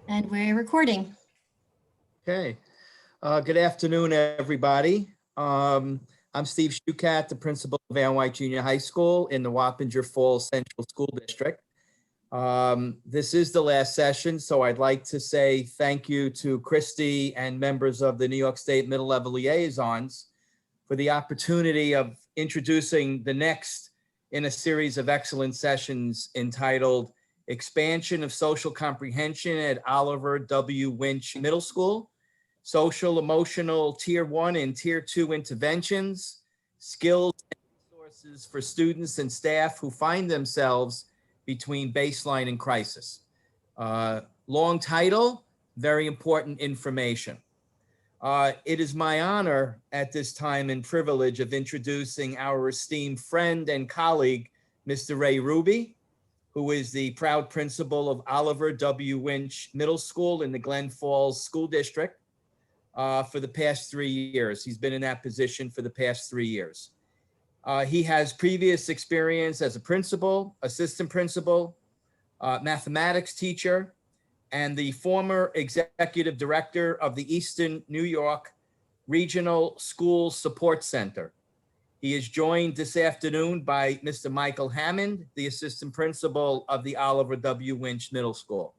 And we're recording. Okay. Good afternoon, everybody. I'm Steve Shukat, the principal of Van Wyck Junior High School in the Wappinger Falls Central School District. This is the last session, so I'd like to say thank you to Christy and members of the New York State Middle Level Liaisons for the opportunity of introducing the next in a series of excellent sessions entitled Expansion of Social Comprehension at Oliver W. Winch Middle School, Social Emotional Tier 1 and Tier 2 Interventions, Skills and Resources for Students and Staff Who Find Themselves Between Baseline and Crisis. Long title, very important information. It is my honor at this time and privilege of introducing our esteemed friend and colleague, Mr. Ray Ruby, who is the proud principal of Oliver W. Winch Middle School in the Glen Falls School District for the past 3 years. He's been in that position for the past 3 years. He has previous experience as a principal, assistant principal, mathematics teacher, and the former executive director of the Eastern New York Regional School Support Center. He is joined this afternoon by Mr. Michael Hammond, the assistant principal of the Oliver W. Winch Middle School.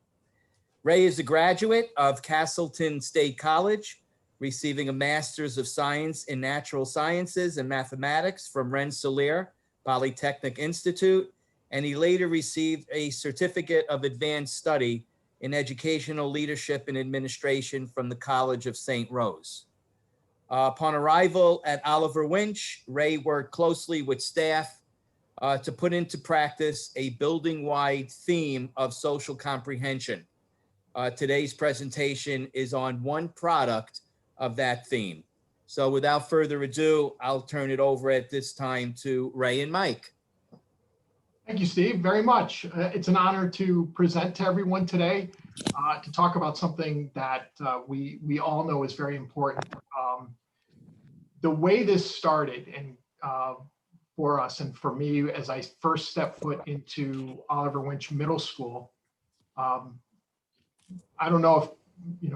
Ray is a graduate of Castleton State College, receiving a Master's of Science in Natural Sciences and Mathematics from Rensselaer Polytechnic Institute, and he later received a Certificate of Advanced Study in Educational Leadership and Administration from the College of St. Rose. Upon arrival at Oliver Winch, Ray worked closely with staff to put into practice a building-wide theme of social comprehension. Today's presentation is on one product of that theme. So without further ado, I'll turn it over at this time to Ray and Mike. Thank you, Steve, very much. It's an honor to present to everyone today to talk about something that we all know is very important. The way this started and for us and for me as I first stepped foot into Oliver Winch Middle School, I don't know if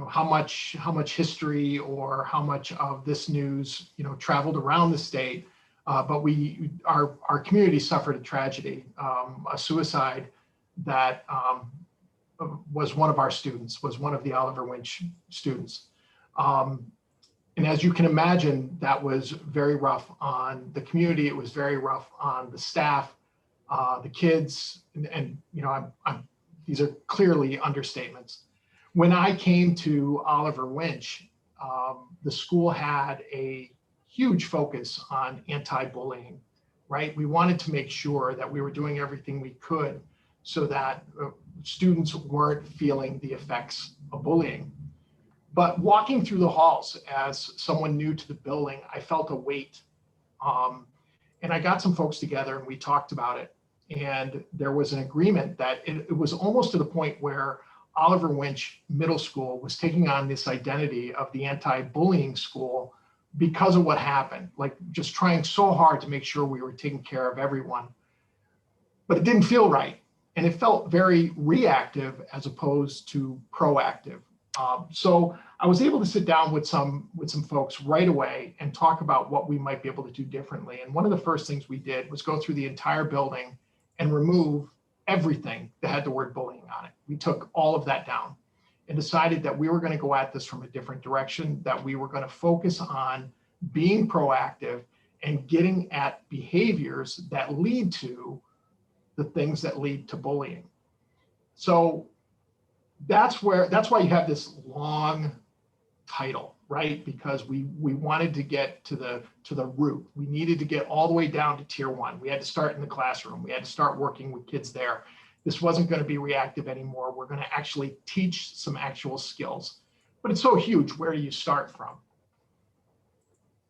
how much history or how much of this news traveled around the state. But our community suffered a tragedy, a suicide that was one of our students, was one of the Oliver Winch students. And as you can imagine, that was very rough on the community. It was very rough on the staff, the kids, and these are clearly understatements. When I came to Oliver Winch, the school had a huge focus on anti-bullying, right? We wanted to make sure that we were doing everything we could so that students weren't feeling the effects of bullying. But walking through the halls as someone new to the building, I felt a weight. And I got some folks together and we talked about it. And there was an agreement that it was almost to the point where Oliver Winch Middle School was taking on this identity of the anti-bullying school because of what happened, like just trying so hard to make sure we were taking care of everyone. But it didn't feel right. And it felt very reactive as opposed to proactive. So I was able to sit down with some folks right away and talk about what we might be able to do differently. And one of the first things we did was go through the entire building and remove everything that had the word bullying on it. We took all of that down and decided that we were going to go at this from a different direction, that we were going to focus on being proactive and getting at behaviors that lead to the things that lead to bullying. So that's why you have this long title, right? Because we wanted to get to the root. We needed to get all the way down to tier 1. We had to start in the classroom. We had to start working with kids there. This wasn't going to be reactive anymore. We're going to actually teach some actual skills. But it's so huge. Where do you start from?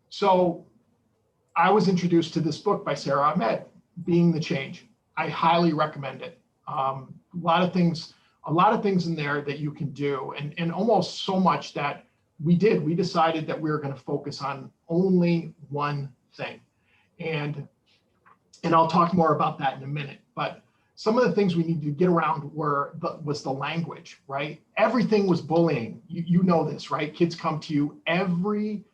So I was introduced to this book by Sarah Ahmed, Being the Change. I highly recommend it. A lot of things in there that you can do, and almost so much that we decided that we were going to focus on only one thing. And I'll talk more about that in a minute. But some of the things we needed to get around was the language, right? Everything was bullying. You know this, right? Kids come to you, every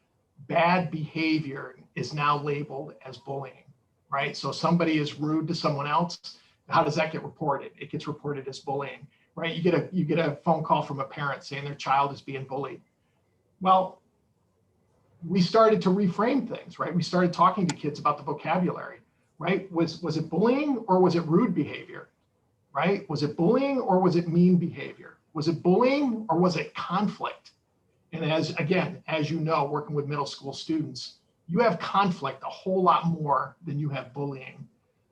bad behavior is now labeled as bullying, right? So somebody is rude to someone else. How does that get reported? It gets reported as bullying, right? You get a phone call from a parent saying their child is being bullied. Well, we started to reframe things, right? We started talking to kids about the vocabulary, right? Was it bullying or was it rude behavior, right? Was it bullying or was it mean behavior? Was it bullying or was it conflict? And as you know, working with middle school students, you have conflict a whole lot more than you have bullying.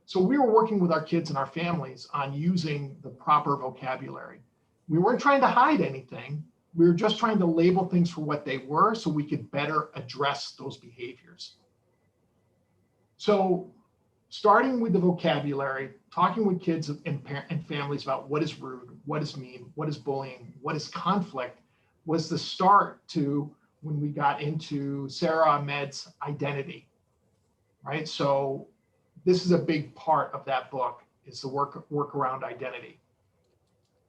So we were working with our kids and our families on using the proper vocabulary. We weren't trying to hide anything. We were just trying to label things for what they were so we could better address those behaviors. So starting with the vocabulary, talking with kids and families about what is rude, what is mean, what is bullying, what is conflict, was the start to when we got into Sarah Ahmed's identity, right? So this is a big part of that book, is the work around identity.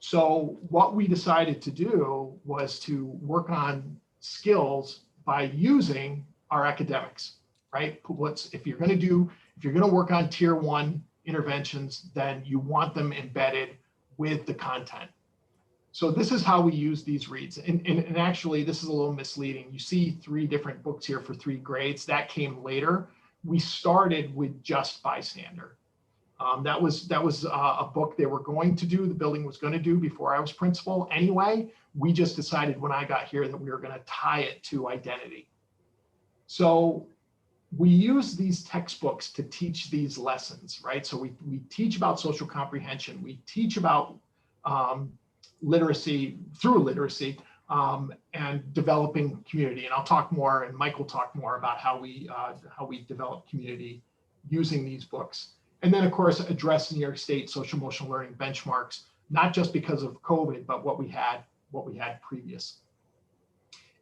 So what we decided to do was to work on skills by using our academics, right? If you're going to work on tier 1 interventions, then you want them embedded with the content. So this is how we use these reads. And actually, this is a little misleading. You see 3 different books here for 3 grades. That came later. We started with just bystander. That was a book they were going to do, the building was going to do before I was principal. Anyway, we just decided when I got here that we were going to tie it to identity. So we use these textbooks to teach these lessons, right? So we teach about social comprehension. We teach about literacy, through literacy, and developing community. And I'll talk more, and Mike will talk more about how we develop community using these books. And then, of course, address New York State social emotional learning benchmarks, not just because of COVID, but what we had previous.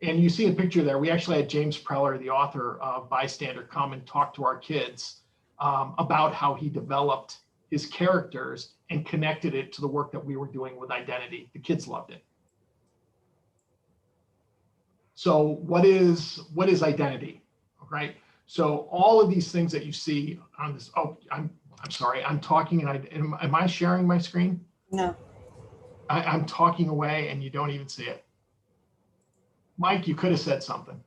And you see a picture there. We actually had James Preller, the author of Bystander, come and talk to our kids about how he developed his characters and connected it to the work that we were doing with identity. The kids loved it. So what is identity, right? So all of these things that you see on this, oh, I'm sorry, I'm talking and am I sharing my screen? No. I'm talking away and you don't even see it. Mike, you could have said something.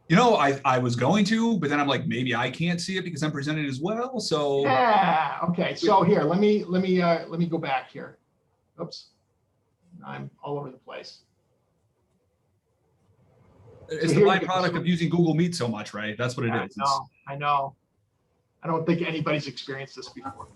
You know, I was going to, but then I'm like, maybe I can't see it because I'm presenting as well. So yeah, okay. So here, let me go back here. Oops, I'm all over the place. It's the byproduct of using Google Meet so much, right? That's what it is. I know. I don't think anybody's experienced this before.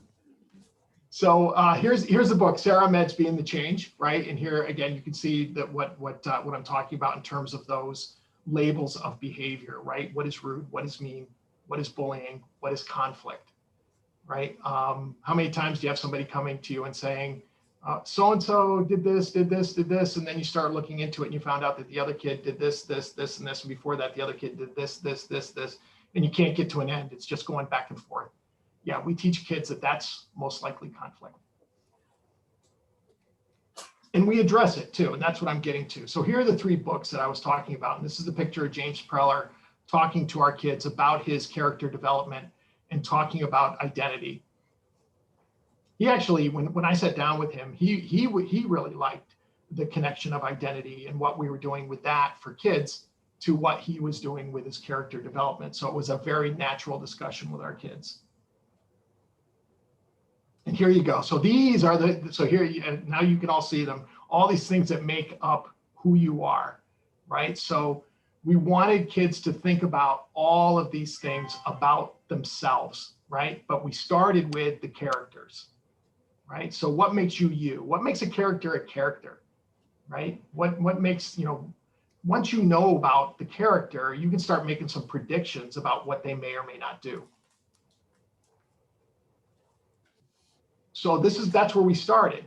So here's the book, Sarah Ahmed's Being the Change, right? And here again, you can see that what I'm talking about in terms of those labels of behavior, right? What is rude? What is mean? What is bullying? What is conflict, right? How many times do you have somebody coming to you and saying, so-and-so did this, and then you start looking into it and you found out that the other kid did this, and this, and before that, the other kid did this, and you can't get to an end. It's just going back and forth. Yeah, we teach kids that that's most likely conflict. And we address it too, and that's what I'm getting to. So here are the 3 books that I was talking about. And this is the picture of James Preller talking to our kids about his character development and talking about identity. He actually, when I sat down with him, he really liked the connection of identity and what we were doing with that for kids to what he was doing with his character development. So it was a very natural discussion with our kids. And here you go. So these are and now you can all see them, all these things that make up who you are, right? So we wanted kids to think about all of these things about themselves, right? But we started with the characters, right? So what makes you you? What makes a character, right? What makes, once you know about the character, you can start making some predictions about what they may or may not do. So that's where we started,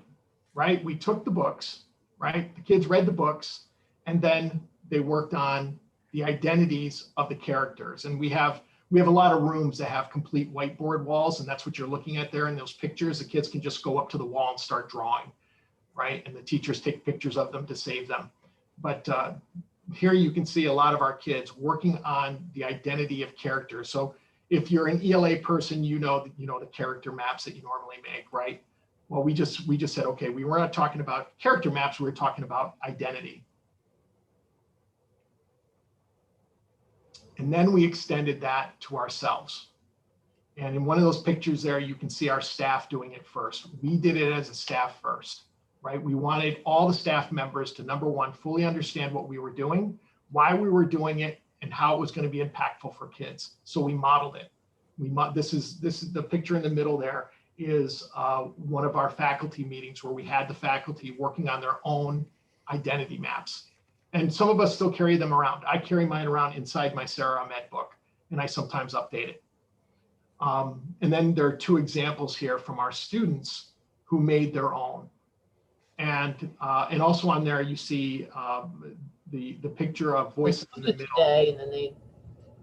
right? We took the books, right? The kids read the books, and then they worked on the identities of the characters. And we have we have a lot of rooms that have complete whiteboard walls, and that's what you're looking at there in those pictures. The kids can just go up to the wall and start drawing, right? And the teachers take pictures of them to save them. But here you can see a lot of our kids working on the identity of characters. So if you're an ELA person, you know the character maps that you normally make, right? Well, we just said, okay, we were not talking about character maps, we were talking about identity. And then we extended that to ourselves. And in one of those pictures there, you can see our staff doing it first. We did it as a staff first, right? We wanted all the staff members to, number one, fully understand what we were doing, why we were doing it, and how it was going to be impactful for kids. So we modeled it. This is the picture in the middle there is one of our faculty meetings where we had the faculty working on their own identity maps. And some of us still carry them around. I carry mine around inside my Sarah Ahmed book, and I sometimes update it. And then there are two examples here from our students who made their own. And also on there, you see the picture of Voices in the Middle. Today, and then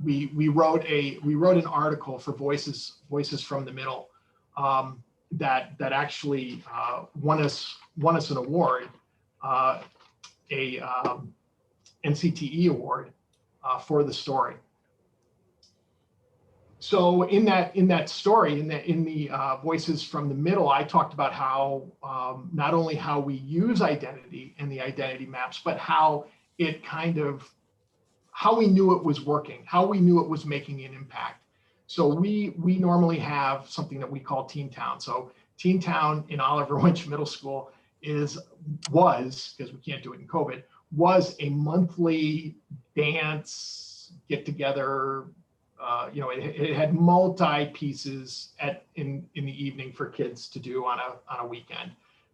We wrote an article for Voices from the Middle that actually won us an award, a NCTE award for the story. So in that story, in the Voices from the Middle, I talked about how not only how we use identity and the identity maps, but how we knew it was working, how we knew it was making an impact. So we normally have something that we call Teen Town. So Teen Town in Oliver Winch Middle School was, because we can't do it in COVID, was a monthly dance get together. It had multi pieces in the evening for kids to do on a weekend,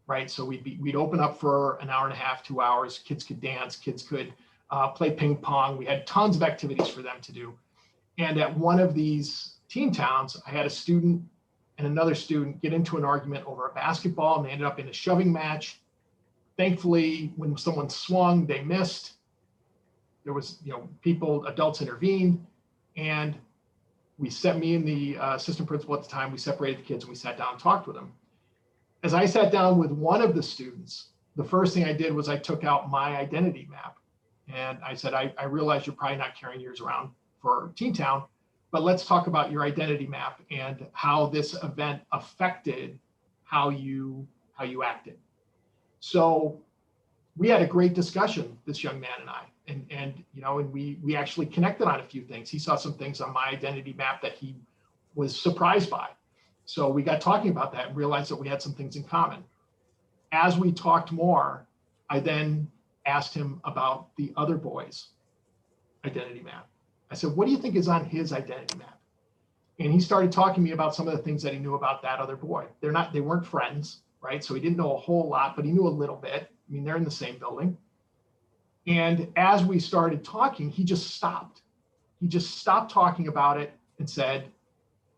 right? So we'd open up for an hour and a half, 2 hours. Kids could dance, kids could play ping pong. We had tons of activities for them to do. And at one of these teen towns, I had a student and another student get into an argument over a basketball, and they ended up in a shoving match. Thankfully, when someone swung, they missed. There was, adults intervened, and me and the assistant principal at the time, we separated the kids and we sat down and talked with them. As I sat down with one of the students, the first thing I did was I took out my identity map. And I said, I realize you're probably not carrying yours around for Teen Town, but let's talk about your identity map and how this event affected how you acted. So we had a great discussion, this young man and I, and we actually connected on a few things. He saw some things on my identity map that he was surprised by. So we got talking about that and realized that we had some things in common. As we talked more, I then asked him about the other boy's identity map. I said, what do you think is on his identity map? And he started talking to me about some of the things that he knew about that other boy. They weren't friends, right? So he didn't know a whole lot, but he knew a little bit. I mean, they're in the same building. And as we started talking, he just stopped. He just stopped talking about it and said,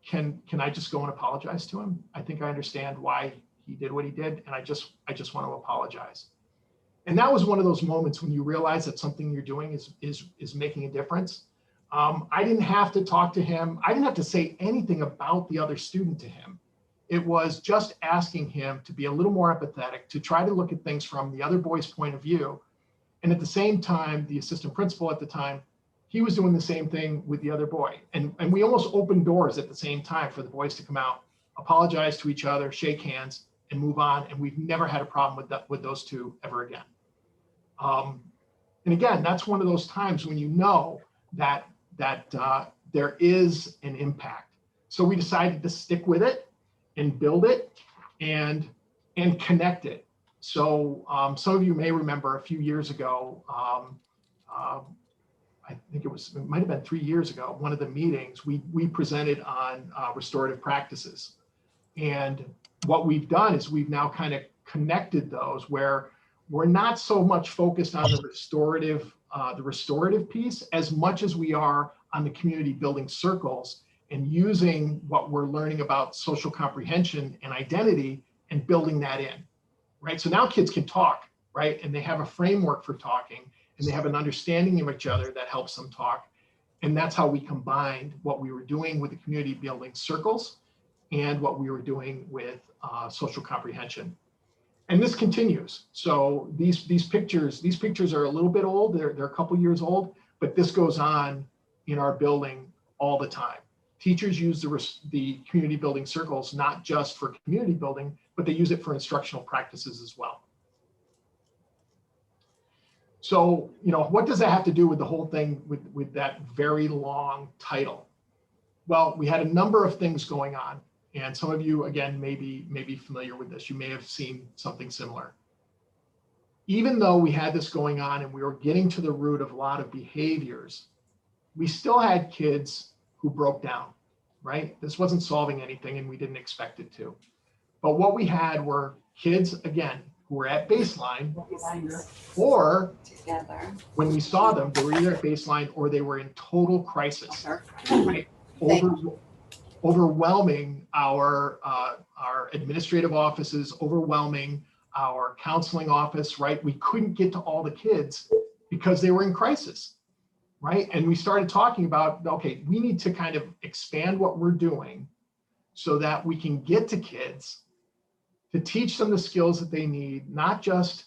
can I just go and apologize to him? I think I understand why he did what he did, and I just want to apologize. And that was one of those moments when you realize that something you're doing is making a difference. I didn't have to talk to him. I didn't have to say anything about the other student to him. It was just asking him to be a little more empathetic, to try to look at things from the other boy's point of view. And at the same time, the assistant principal at the time, he was doing the same thing with the other boy. And we almost opened doors at the same time for the boys to come out, apologize to each other, shake hands, and move on. And we've never had a problem with those two ever again. And again, that's one of those times when you know that there is an impact. So we decided to stick with it and build it and connect it. So some of you may remember a few years ago, I think it might have been 3 years ago, one of the meetings, we presented on restorative practices. And what we've done is we've now kind of connected those where we're not so much focused on the restorative piece as much as we are on the community building circles and using what we're learning about social comprehension and identity and building that in, right? So now kids can talk, right? And they have a framework for talking, and they have an understanding of each other that helps them talk. And that's how we combined what we were doing with the community building circles and what we were doing with social comprehension. And this continues. So these pictures are a little bit old. They're a couple years old, but this goes on in our building all the time. Teachers use the community building circles, not just for community building, but they use it for instructional practices as well. So, what does that have to do with the whole thing with that very long title? Well, we had a number of things going on. And some of you, again, may be familiar with this. You may have seen something similar. Even though we had this going on and we were getting to the root of a lot of behaviors, we still had kids who broke down, right? This wasn't solving anything and we didn't expect it to. But what we had were kids, again, who were at baseline, or when we saw them, they were either at baseline or they were in total crisis, right? Overwhelming our administrative offices, overwhelming our counseling office, right? We couldn't get to all the kids because they were in crisis, right? And we started talking about, okay, we need to kind of expand what we're doing so that we can get to kids to teach them the skills that they need, not just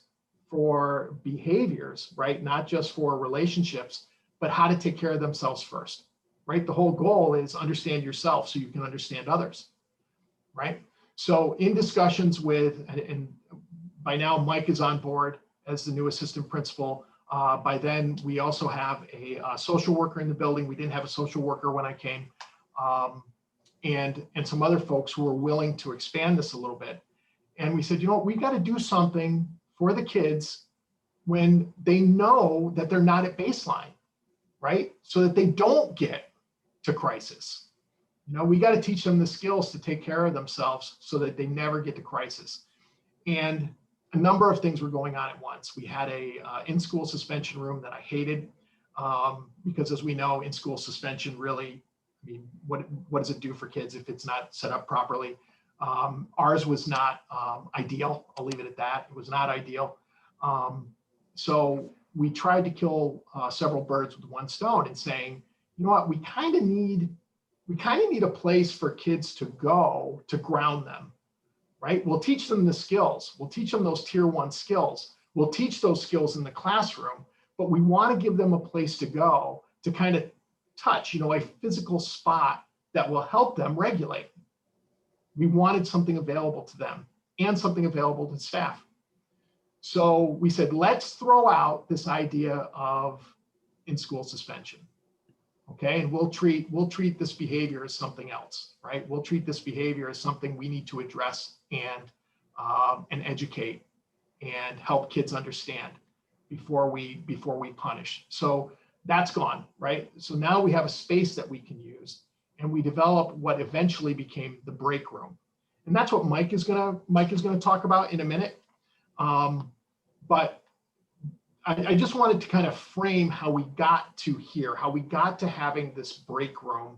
for behaviors, right? Not just for relationships, but how to take care of themselves first. Right? The whole goal is understand yourself so you can understand others, right? So in discussions with, and by now Mike is on board as the new assistant principal. By then we also have a social worker in the building. We didn't have a social worker when I came, and some other folks who were willing to expand this a little bit. And we said, we got to do something for the kids when they know that they're not at baseline, right? So that they don't get to crisis. We got to teach them the skills to take care of themselves so that they never get to crisis. And a number of things were going on at once. We had a in-school suspension room that I hated because, as we know, in-school suspension really, what does it do for kids if it's not set up properly? Ours was not ideal. I'll leave it at that. It was not ideal. So we tried to kill several birds with one stone and saying, we kind of need a place for kids to go to ground them, right? We'll teach them the skills. We'll teach them those tier 1 skills. We'll teach those skills in the classroom, but we want to give them a place to go to kind of touch, a physical spot that will help them regulate. We wanted something available to them and something available to staff. So we said, let's throw out this idea of in-school suspension. Okay, and we'll treat this behavior as something else, right? We'll treat this behavior as something we need to address and educate and help kids understand before we punish. So that's gone, right? So now we have a space that we can use, and we develop what eventually became the break room, and that's what Mike is gonna talk about in a minute. But I just wanted to kind of frame how we got to here, how we got to having this break room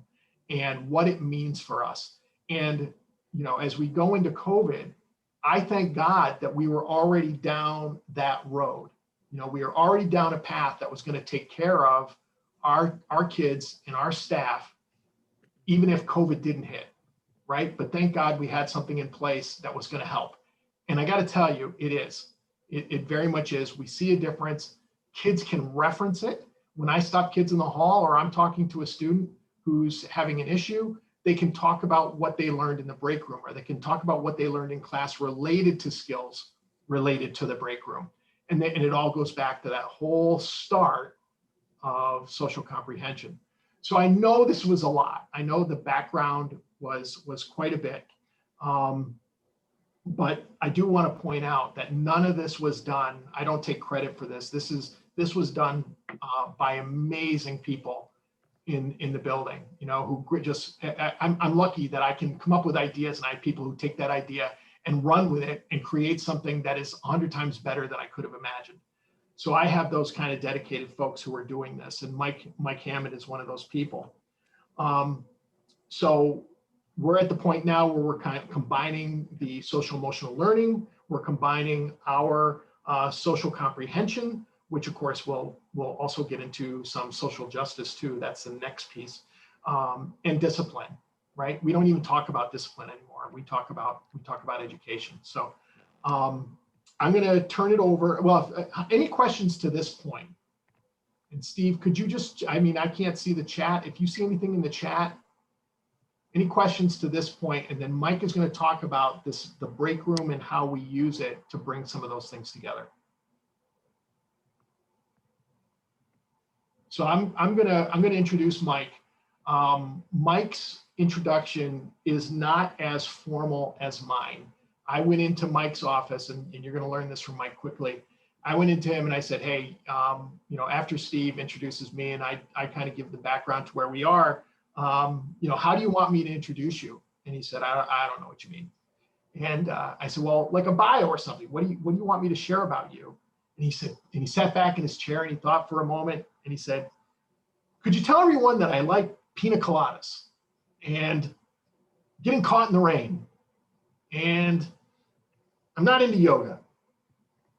and what it means for us. And, as we go into COVID, I thank God that we were already down that road. We were already down a path that was going to take care of our kids and our staff, even if COVID didn't hit, right? But thank God we had something in place that was going to help. And I got to tell you, it is. It very much is. We see a difference. Kids can reference it. When I stop kids in the hall or I'm talking to a student who's having an issue, they can talk about what they learned in the break room, or they can talk about what they learned in class related to skills related to the break room. And it all goes back to that whole start of social comprehension. So I know this was a lot. I know the background was quite a bit. But I do want to point out that none of this was done. I don't take credit for this. This was done by amazing people in the building, who just, I'm lucky that I can come up with ideas, and I have people who take that idea and run with it and create something that is 100 times better than I could have imagined. So I have those kind of dedicated folks who are doing this, and Mike Hammond is one of those people. So we're at the point now where we're kind of combining the social emotional learning. We're combining our social comprehension which of course we'll also get into some social justice too. That's the next piece. And discipline, right? We don't even talk about discipline anymore. We talk about education. So I'm going to turn it over. Well, any questions to this point? And Steve, could you just, I mean, I can't see the chat. If you see anything in the chat, any questions to this point? And then Mike is going to talk about the break room and how we use it to bring some of those things together. So I'm gonna introduce Mike. Mike's introduction is not as formal as mine. I went into Mike's office, and you're going to learn this from Mike quickly. I went into him and I said, hey, after Steve introduces me and I kind of give the background to where we are, how do you want me to introduce you? And he said, I don't know what you mean. And I said, well, like a bio or something. What do you want me to share about you? And he said, and he sat back in his chair and he thought for a moment and he said, could you tell everyone that I like pina coladas and getting caught in the rain, and I'm not into yoga,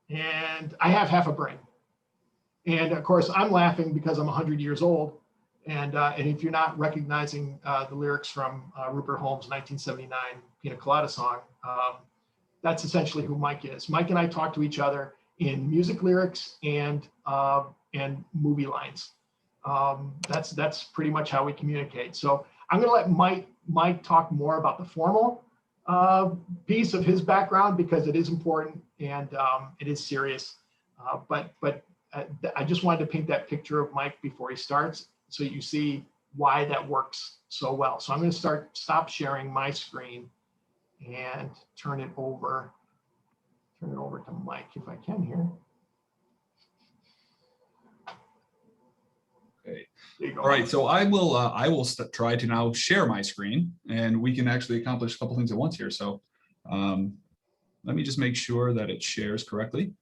and I have half a brain. And of course, I'm laughing because I'm 100 years old. And if you're not recognizing the lyrics from Rupert Holmes' 1979 Pina Colada song, that's essentially who Mike is. Mike and I talk to each other in music lyrics and movie lines. That's pretty much how we communicate. So I'm going to let Mike talk more about the formal piece of his background because it is important and it is serious. But I just wanted to paint that picture of Mike before he starts, so you see why that works so well. So I'm going to stop sharing my screen and turn it over to Mike if I can here. Okay. All right. So I will try to now share my screen, and we can actually accomplish a couple things at once here. So let me just make sure that it shares correctly.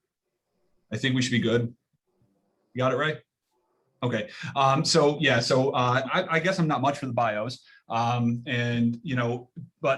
I think we should be good. You got it right? Okay. I guess I'm not much for the bios. But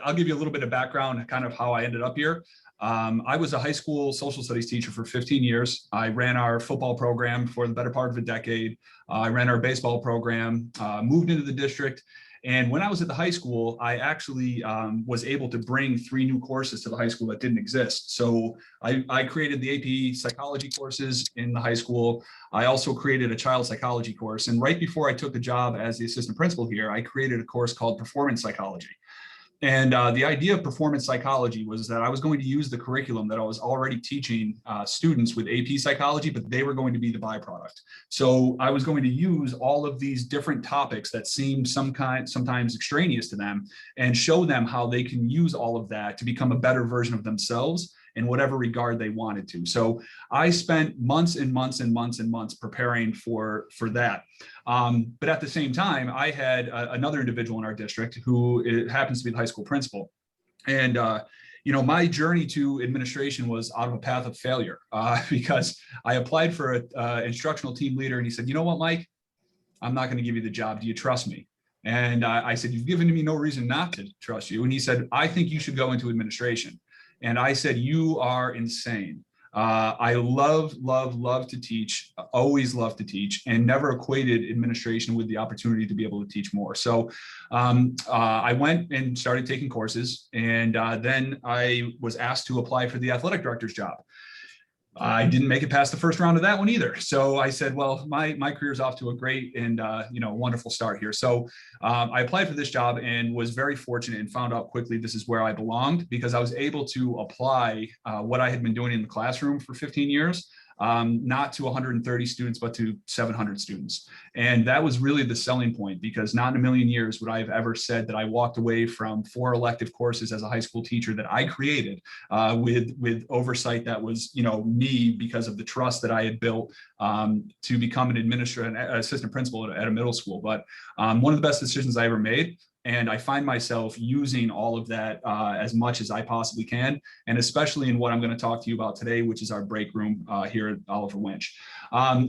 I'll give you a little bit of background, kind of how I ended up here. I was a high school social studies teacher for 15 years. I ran our football program for the better part of a decade. I ran our baseball program, moved into the district. And when I was at the high school, I actually was able to bring 3 new courses to the high school that didn't exist. So I created the AP psychology courses in the high school. I also created a child psychology course. And right before I took the job as the assistant principal here, I created a course called performance psychology. And the idea of performance psychology was that I was going to use the curriculum that I was already teaching students with AP psychology, but they were going to be the byproduct. So I was going to use all of these different topics that seemed sometimes extraneous to them and show them how they can use all of that to become a better version of themselves in whatever regard they wanted to. So I spent months and months and months and months preparing for that. But at the same time, I had another individual in our district who happens to be the high school principal. And my journey to administration was out of a path of failure because I applied for an instructional team leader, and he said, you know what, Mike, I'm not going to give you the job. Do you trust me? And I said, you've given me no reason not to trust you. And he said, I think you should go into administration. And I said, you are insane. I love to teach, always love to teach, and never equated administration with the opportunity to be able to teach more. So I went and started taking courses, and then I was asked to apply for the athletic director's job. I didn't make it past the first round of that one either. So I said, well, my career's off to a great and wonderful start here. So I applied for this job and was very fortunate and found out quickly this is where I belonged, because I was able to apply what I had been doing in the classroom for 15 years, not to 130 students, but to 700 students. And that was really the selling point, because not in a million years would I have ever said that I walked away from 4 elective courses as a high school teacher that I created with oversight that was, me, because of the trust that I had built to become an assistant principal at a middle school. But one of the best decisions I ever made. And I find myself using all of that as much as I possibly can, and especially in what I'm going to talk to you about today, which is our break room here at Oliver Winch.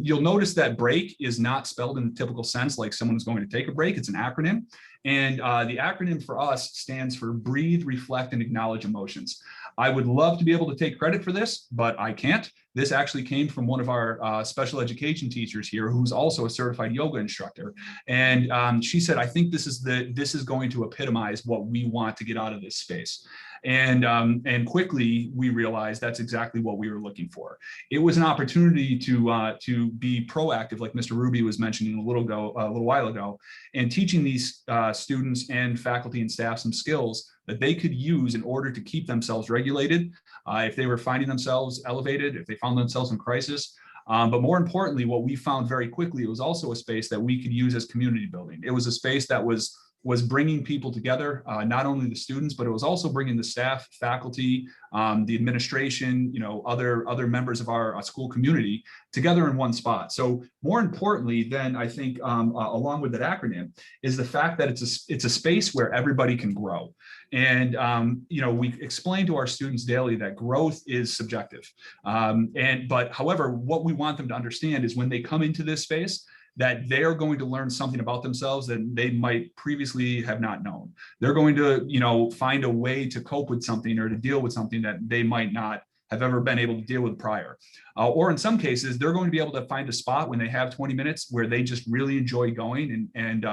You'll notice that break is not spelled in the typical sense like someone is going to take a break. It's an acronym. And the acronym for us stands for breathe, reflect, and acknowledge emotions. I would love to be able to take credit for this, but I can't. This actually came from one of our special education teachers here, who's also a certified yoga instructor. And she said, I think this is going to epitomize what we want to get out of this space. And quickly we realized that's exactly what we were looking for. It was an opportunity to be proactive, like Mr. Ruby was mentioning a little while ago, and teaching these students and faculty and staff some skills that they could use in order to keep themselves regulated, if they were finding themselves elevated, if they found themselves in crisis. But more importantly, what we found very quickly, it was also a space that we could use as community building. It was a space that was bringing people together, not only the students, but it was also bringing the staff, faculty, the administration, other members of our school community together in one spot. So more importantly than I think, along with that acronym, is the fact that it's a space where everybody can grow. And we explain to our students daily that growth is subjective. But however, what we want them to understand is when they come into this space, that they're going to learn something about themselves that they might previously have not known. They're going to, find a way to cope with something or to deal with something that they might not have ever been able to deal with prior. Or in some cases, they're going to be able to find a spot when they have 20 minutes where they just really enjoy going and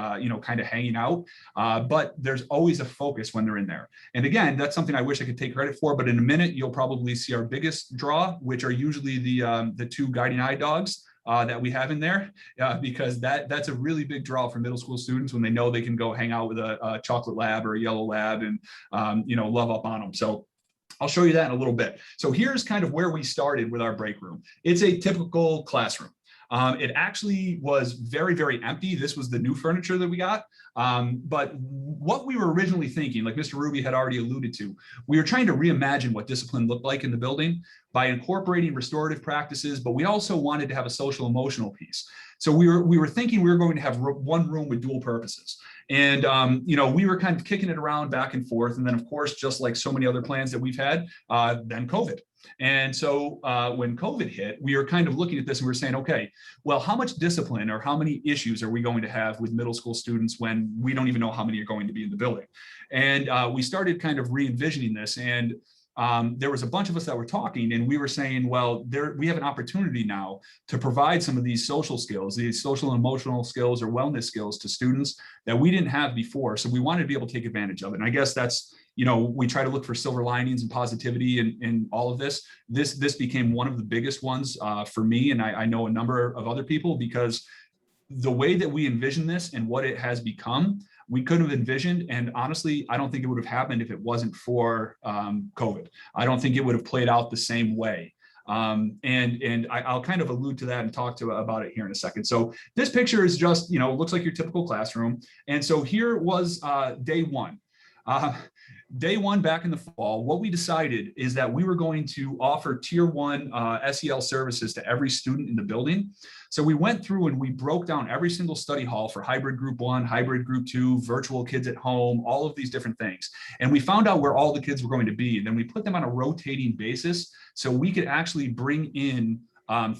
kind of hanging out. But there's always a focus when they're in there. And again, that's something I wish I could take credit for, but in a minute, you'll probably see our biggest draw, which are usually the two guiding eye dogs that we have in there, because that's a really big draw for middle school students when they know they can go hang out with a chocolate lab or a yellow lab and love up on them. So I'll show you that in a little bit. So here's kind of where we started with our break room. It's a typical classroom. It actually was very, very empty. This was the new furniture that we got. But what we were originally thinking, like Mr. Ruby had already alluded to, we were trying to reimagine what discipline looked like in the building by incorporating restorative practices, but we also wanted to have a social emotional piece. So we were thinking we were going to have one room with dual purposes. And, we were kind of kicking it around back and forth. And then, of course, just like so many other plans that we've had, then COVID. And so when COVID hit, we were kind of looking at this and we were saying, okay, well, how much discipline or how many issues are we going to have with middle school students when we don't even know how many are going to be in the building? And we started kind of re-envisioning this. And there was a bunch of us that were talking and we were saying, well, we have an opportunity now to provide some of these social skills, these social and emotional skills or wellness skills to students that we didn't have before. So we wanted to be able to take advantage of it. And I guess that's, we try to look for silver linings and positivity in all of this. This became one of the biggest ones for me. And I know a number of other people, because the way that we envision this and what it has become, we couldn't have envisioned. And honestly, I don't think it would have happened if it wasn't for COVID. I don't think it would have played out the same way. And I'll kind of allude to that and talk about it here in a second. So this picture is just, looks like your typical classroom. And so here was day one. Day one back in the fall, what we decided is that we were going to offer tier 1 SEL services to every student in the building. So we went through and we broke down every single study hall for hybrid group 1, hybrid group 2, virtual kids at home, all of these different things. And we found out where all the kids were going to be. And then we put them on a rotating basis so we could actually bring in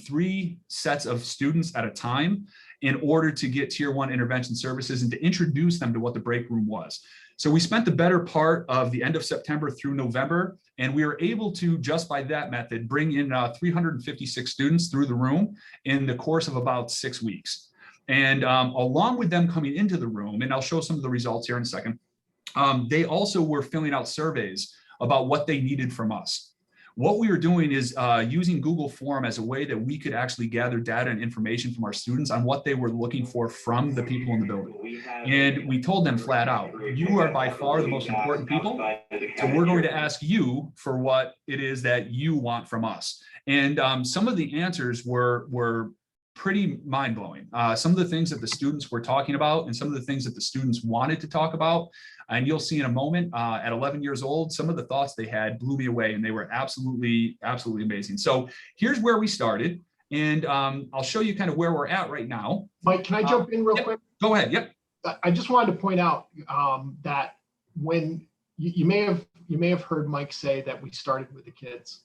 3 sets of students at a time in order to get tier 1 intervention services and to introduce them to what the break room was. So we spent the better part of the end of September through November, and we were able to, just by that method, bring in 356 students through the room in the course of about 6 weeks. And along with them coming into the room, and I'll show some of the results here in a second, they also were filling out surveys about what they needed from us. What we were doing is using Google Form as a way that we could actually gather data and information from our students on what they were looking for from the people in the building. And we told them flat out, you are by far the most important people. So we're going to ask you for what it is that you want from us. And some of the answers were pretty mind-blowing. Some of the things that the students were talking about and some of the things that the students wanted to talk about. And you'll see in a moment, at 11 years old, some of the thoughts they had blew me away, and they were absolutely, absolutely amazing. So here's where we started, and I'll show you kind of where we're at right now. Mike, can I jump in real quick? Go ahead. Yep. I just wanted to point out that when you may have heard Mike say that we started with the kids.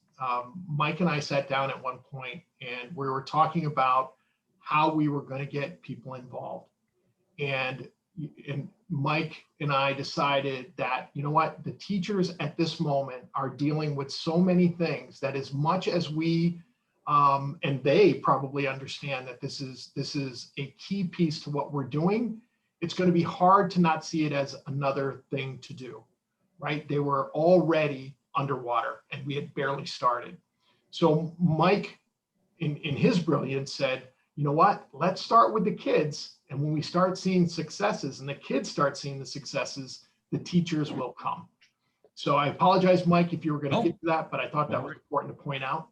Mike and I sat down at one point and we were talking about how we were going to get people involved. And Mike and I decided that, you know what, the teachers at this moment are dealing with so many things that as much as we and they probably understand that this is a key piece to what we're doing. It's going to be hard to not see it as another thing to do, right? They were already underwater and we had barely started. So Mike, in his brilliance, said, you know what, let's start with the kids. And when we start seeing successes and the kids start seeing the successes, the teachers will come. So I apologize, Mike, if you were going to get to that, but I thought that was important to point out.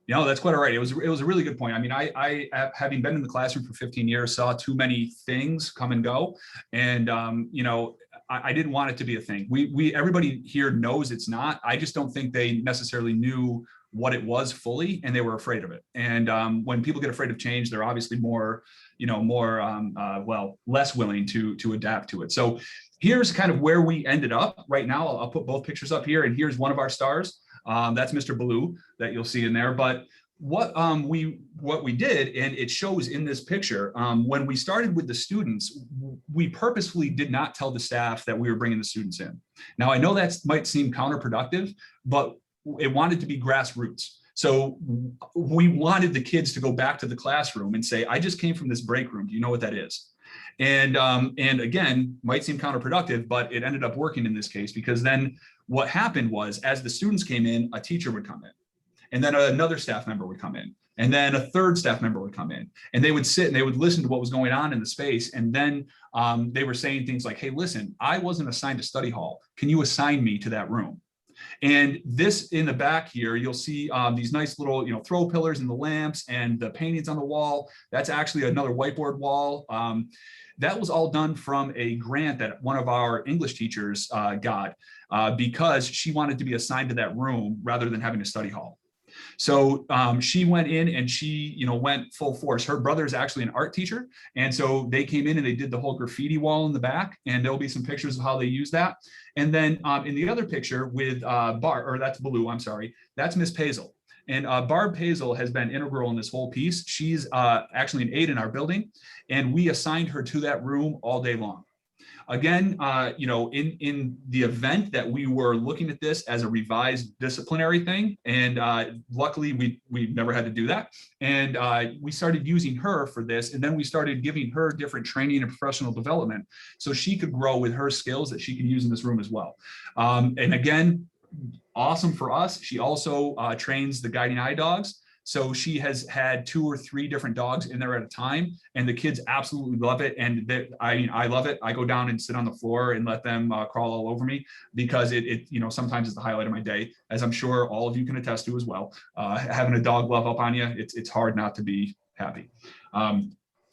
No, that's quite all right. It was a really good point. I mean, I having been in the classroom for 15 years, saw too many things come and go, and you know, I didn't want it to be a thing. Everybody here knows it's not. I just don't think they necessarily knew what it was fully, and they were afraid of it. And when people get afraid of change, they're obviously more, you know, less willing to adapt to it. So here's kind of where we ended up right now. I'll put both pictures up here, and here's one of our stars. That's Mr. Blue that you'll see in there. But what we did, and it shows in this picture, when we started with the students, we purposefully did not tell the staff that we were bringing the students in. Now, I know that might seem counterproductive, but it wanted to be grassroots. So we wanted the kids to go back to the classroom and say, I just came from this break room. Do you know what that is? And again, might seem counterproductive, but it ended up working in this case, because then what happened was, as the students came in, a teacher would come in, and then another staff member would come in, and then a third staff member would come in, and they would sit and they would listen to what was going on in the space. And then they were saying things like, hey, listen, I wasn't assigned a study hall. Can you assign me to that room? And this in the back here, you'll see these nice little, you know, throw pillars and the lamps and the paintings on the wall. That's actually another whiteboard wall. That was all done from a grant that one of our English teachers got because she wanted to be assigned to that room rather than having a study hall. So she went in and she, you know, went full force. Her brother is actually an art teacher. And so they came in and they did the whole graffiti wall in the back, and there'll be some pictures of how they use that. And then in the other picture with that's Blue, I'm sorry, that's Miss Pazel. And Barb Pazel has been integral in this whole piece. She's actually an aide in our building, and we assigned her to that room all day long. Again, you know, in the event that we were looking at this as a revised disciplinary thing, and luckily we never had to do that, and we started using her for this, and then we started giving her different training and professional development so she could grow with her skills that she can use in this room as well. And again, awesome for us. She also trains the guiding eye dogs. So she has had 2 or 3 different dogs in there at a time, and the kids absolutely love it. And I love it. I go down and sit on the floor and let them crawl all over me, because it you know, sometimes it's the highlight of my day, as I'm sure all of you can attest to as well. Having a dog love up on you, it's hard not to be happy.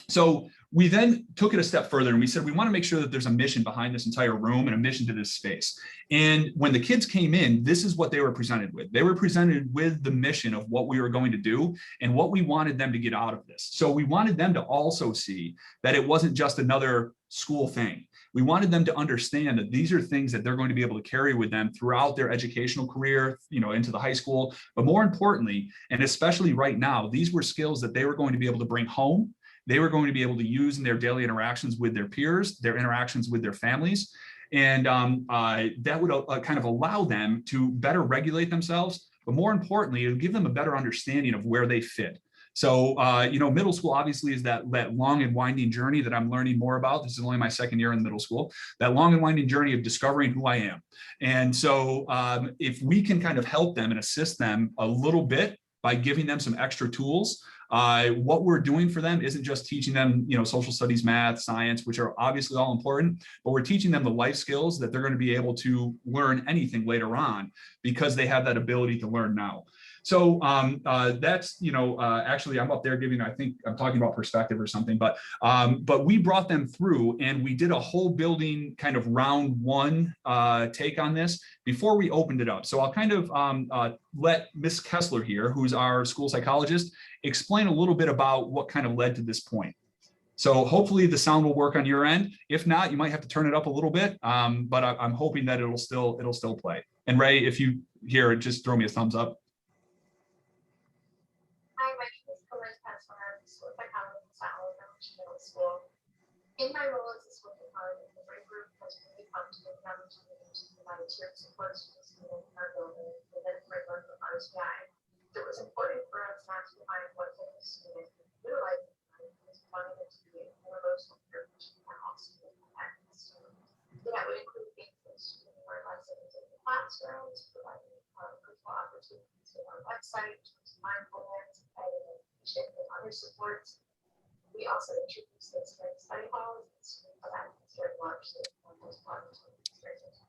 So we then took it a step further, and we said, we want to make sure that there's a mission behind this entire room and a mission to this space. And when the kids came in, this is what they were presented with. They were presented with the mission of what we were going to do and what we wanted them to get out of this. So we wanted them to also see that it wasn't just another school thing. We wanted them to understand that these are things that they're going to be able to carry with them throughout their educational career, you know, into the high school. But more importantly, and especially right now, these were skills that they were going to be able to bring home. They were going to be able to use in their daily interactions with their peers, their interactions with their families. And that would kind of allow them to better regulate themselves, but more importantly, it would give them a better understanding of where they fit. So, you know, middle school obviously is that long and winding journey that I'm learning more about. This is only my 2nd year in middle school, that long and winding journey of discovering who I am. And so if we can kind of help them and assist them a little bit by giving them some extra tools, what we're doing for them isn't just teaching them, you know, social studies, math, science, which are obviously all important, but we're teaching them the life skills that they're going to be able to learn anything later on, because they have that ability to learn now. So that's, you know, actually I'm up there giving, I think I'm talking about perspective or something, but we brought them through and we did a whole building kind of round 1 take on this before we opened it up. So I'll kind of let Miss Kessler here, who's our school psychologist, explain a little bit about what kind of led to this point. So hopefully the sound will work on your end. If not, you might have to turn it up a little bit, but I'm hoping that it'll still play. And Ray, if you hear it, just throw me a thumbs up. Hi, my name is Colette Kessler. I'm a school psychologist at Elementary Middle School. In my role as a school psychologist, the break group has really come to the opportunity to provide tiered support to the students in our building within the framework of RCI. So it was important for us maps behind what the student utilizing is wanting it to be a universal purpose and also access. So that would include things like student learn lessons in the classrooms, providing virtual opportunities to our website, mindfulness, education, and other supports. We also introduced this in study halls and student events during March as part of the experience.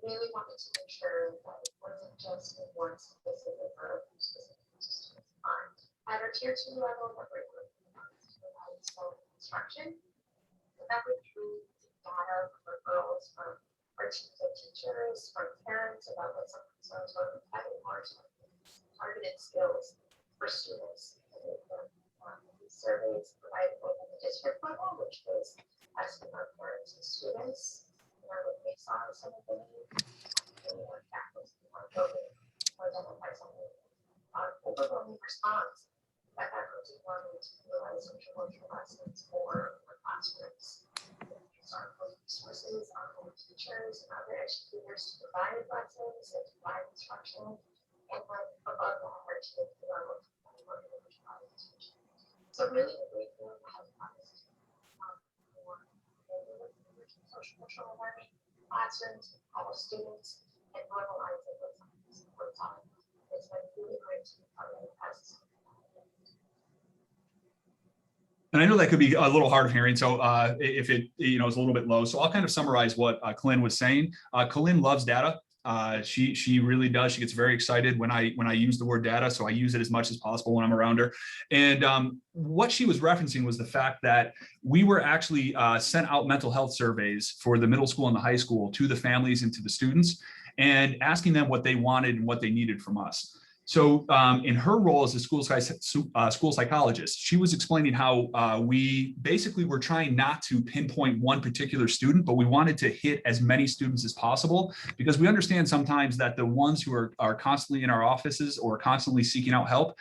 We really wanted to make sure that it wasn't just in one specific or a few specific students' mind. At our tier 2 level, what we're working on is providing some instruction. But that would include data from referrals from our teams of teachers, from parents about what some concerns were with having more targeted skills for students. These surveys provided both at the district level, which was asking our parents and students, what they saw as some of the needs, or faculty or building or identify some of the overwhelming response that faculty wanted to utilize social emotional lessons for classrooms. These are resources on home teachers and other educators to provide lessons and to provide instruction, and then above that, our team developed so really a great deal of help social emotional learning classrooms, our students, and normalizing what's on. It's been really great to be part of the process. And I know that could be a little hard of hearing, so if it is a little bit low, so I'll kind of summarize what Colin was saying. Colin loves data. She really does. She gets very excited when I use the word data, so I use it as much as possible when I'm around her. And what she was referencing was the fact that we were actually sent out mental health surveys for the middle school and the high school to the families and to the students, and asking them what they wanted and what they needed from us. So in her role as a school psychologist, she was explaining how we basically were trying not to pinpoint one particular student, but we wanted to hit as many students as possible, because we understand sometimes that the ones who are constantly in our offices or constantly seeking out help,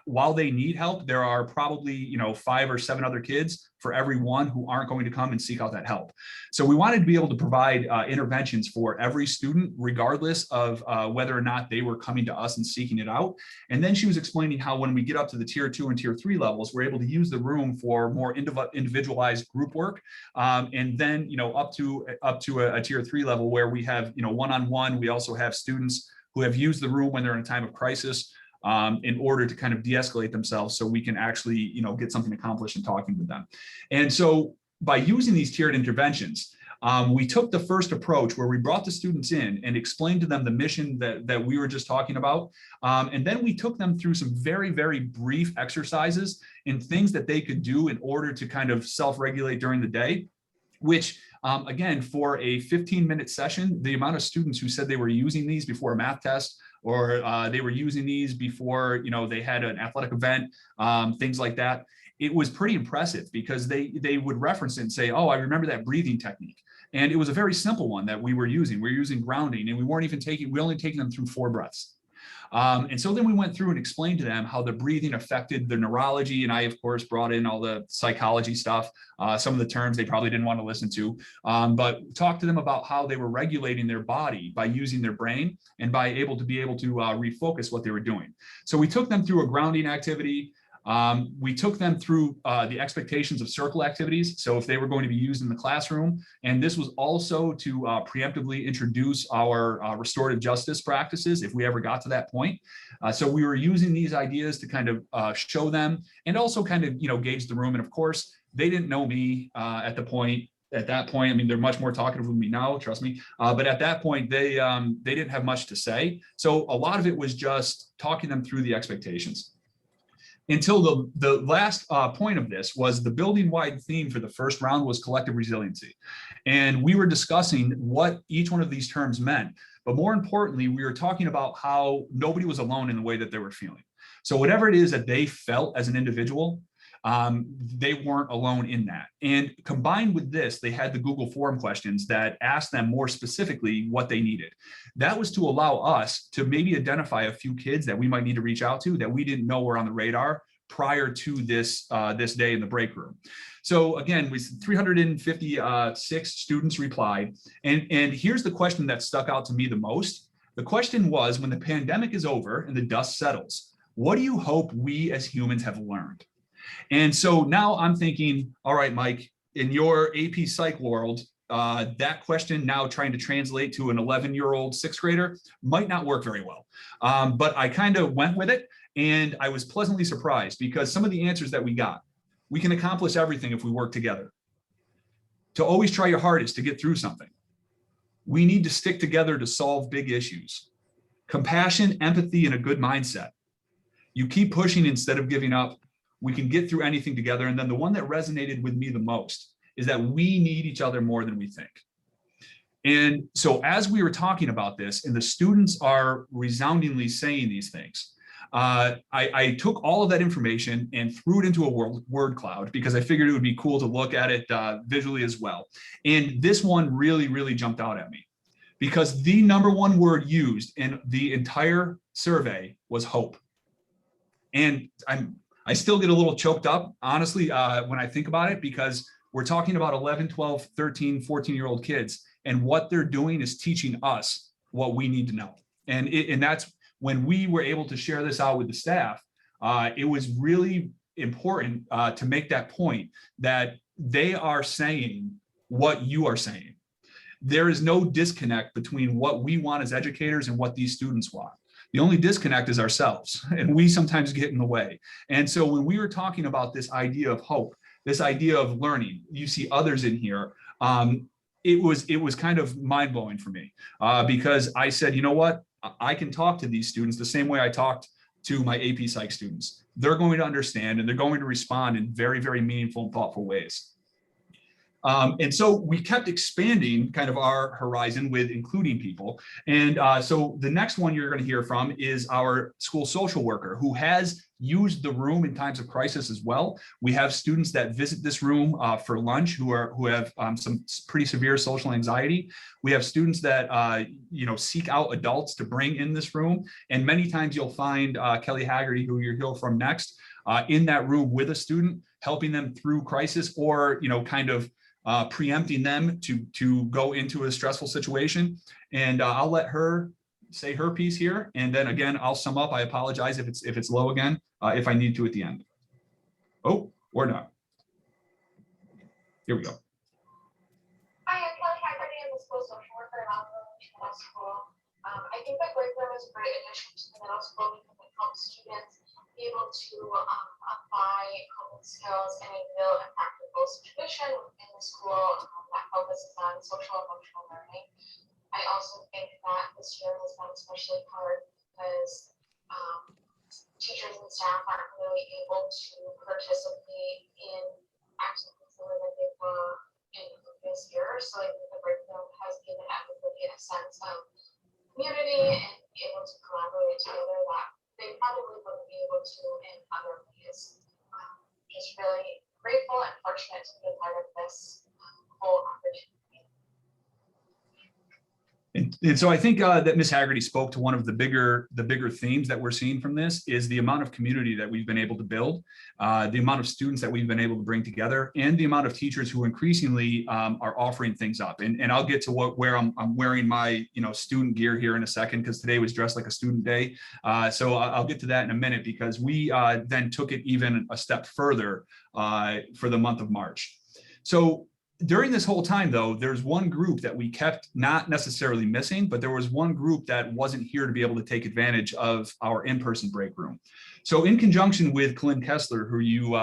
while they need help, there are probably 5 or 7 other kids for every one who aren't going to come and seek out that help. So we wanted to be able to provide interventions for every student, regardless of whether or not they were coming to us and seeking it out. And then she was explaining how when we get up to the tier 2 and tier 3 levels, we're able to use the room for more individualized group work. And then up to a tier 3 level where we have one-on-one. We also have students who have used the room when they're in a time of crisis, in order to kind of de-escalate themselves, so we can actually get something accomplished in talking with them. And so by using these tiered interventions, we took the first approach where we brought the students in and explained to them the mission that we were just talking about. And then we took them through some very, very brief exercises and things that they could do in order to kind of self-regulate during the day, which again, for a 15-minute session, the amount of students who said they were using these before a math test, or they were using these before they had an athletic event, things like that, it was pretty impressive, because they would reference it and say, oh, I remember that breathing technique. And it was a very simple one that we were using. We were using grounding, and we only taking them through 4 breaths. And so then we went through and explained to them how the breathing affected the neurology. And I, of course, brought in all the psychology stuff, some of the terms they probably didn't want to listen to, but talked to them about how they were regulating their body by using their brain and by able to refocus what they were doing. So we took them through a grounding activity. We took them through the expectations of circle activities. So if they were going to be used in the classroom, and this was also to preemptively introduce our restorative justice practices if we ever got to that point. So we were using these ideas to kind of show them, and also kind of gauge the room. And of course, they didn't know me at that point. I mean, they're much more talkative with me now, trust me. But at that point, they didn't have much to say. So a lot of it was just talking them through the expectations. Until the last point of this was the building-wide theme for the first round was collective resiliency. And we were discussing what each one of these terms meant. But more importantly, we were talking about how nobody was alone in the way that they were feeling. So whatever it is that they felt as an individual, they weren't alone in that. And combined with this, they had the Google form questions that asked them more specifically what they needed. That was to allow us to maybe identify a few kids that we might need to reach out to that we didn't know were on the radar prior to this day in the break room. So again, we 356 students replied. And here's the question that stuck out to me the most. The question was, when the pandemic is over and the dust settles, What do you hope we as humans have learned? And so now I'm thinking, all right, Mike, in your AP Psych world, that question now trying to translate to an 11-year-old sixth grader might not work very well. But I kind of went with it, and I was pleasantly surprised because some of the answers that we got, we can accomplish everything if we work together. To always try your hardest to get through something. We need to stick together to solve big issues. Compassion, empathy, and a good mindset. You keep pushing instead of giving up. We can get through anything together. And then the one that resonated with me the most is that we need each other more than we think. And so as we were talking about this, and the students are resoundingly saying these things, I took all of that information and threw it into a word cloud because I figured it would be cool to look at it visually as well. And this one really, really jumped out at me because the number one word used in the entire survey was hope. And I still get a little choked up, honestly, when I think about it, because we're talking about 11, 12, 13, 14-year-old kids, and what they're doing is teaching us what we need to know. And that's when we were able to share this out with the staff, it was really important to make that point that they are saying what you are saying. There is no disconnect between what we want as educators and what these students want. The only disconnect is ourselves, and we sometimes get in the way. And so when we were talking about this idea of hope, this idea of learning, you see others in here, it was kind of mind-blowing for me because I said, you know what? I can talk to these students the same way I talked to my AP Psych students. They're going to understand and they're going to respond in very, very meaningful and thoughtful ways. And so we kept expanding kind of our horizon with including people. And so the next one you're going to hear from is our school social worker who has used the room in times of crisis as well. We have students that visit this room for lunch who have some pretty severe social anxiety. We have students that seek out adults to bring in this room. And many times you'll find Kelly Haggerty, who you'll hear from next, in that room with a student, helping them through crisis or kind of preempting them to go into a stressful situation. And I'll let her say her piece here. And then again, I'll sum up. I apologize if it's low again, if I need to at the end. Oh, or not. Here we go. Hi, I'm Kelly Haggerty. I'm the school social worker at Middle School. I think that break room is a great addition to the middle school because it helps students be able to apply coping skills in a real and practical situation in the school that focuses on social and emotional learning. I also think that this year has been especially hard because teachers and staff aren't really able to participate in activities the way that they were in previous years. So I think the break room has given everybody a sense of community and be able to collaborate together that they probably wouldn't be able to in other ways. Just really grateful and fortunate to be a part of this whole opportunity. And so I think that Ms. Haggerty spoke to one of the bigger themes that we're seeing from this is the amount of community that we've been able to build, the amount of students that we've been able to bring together, and the amount of teachers who increasingly are offering things up. And I'll get to where I'm wearing my student gear here in a second because today was dressed like a student day. So I'll get to that in a minute because we then took it even a step further for the month of March. So during this whole time, though, there's one group that we kept not necessarily missing, but there was one group that wasn't here to be able to take advantage of our in-person break room. So in conjunction with Colin Kessler, who you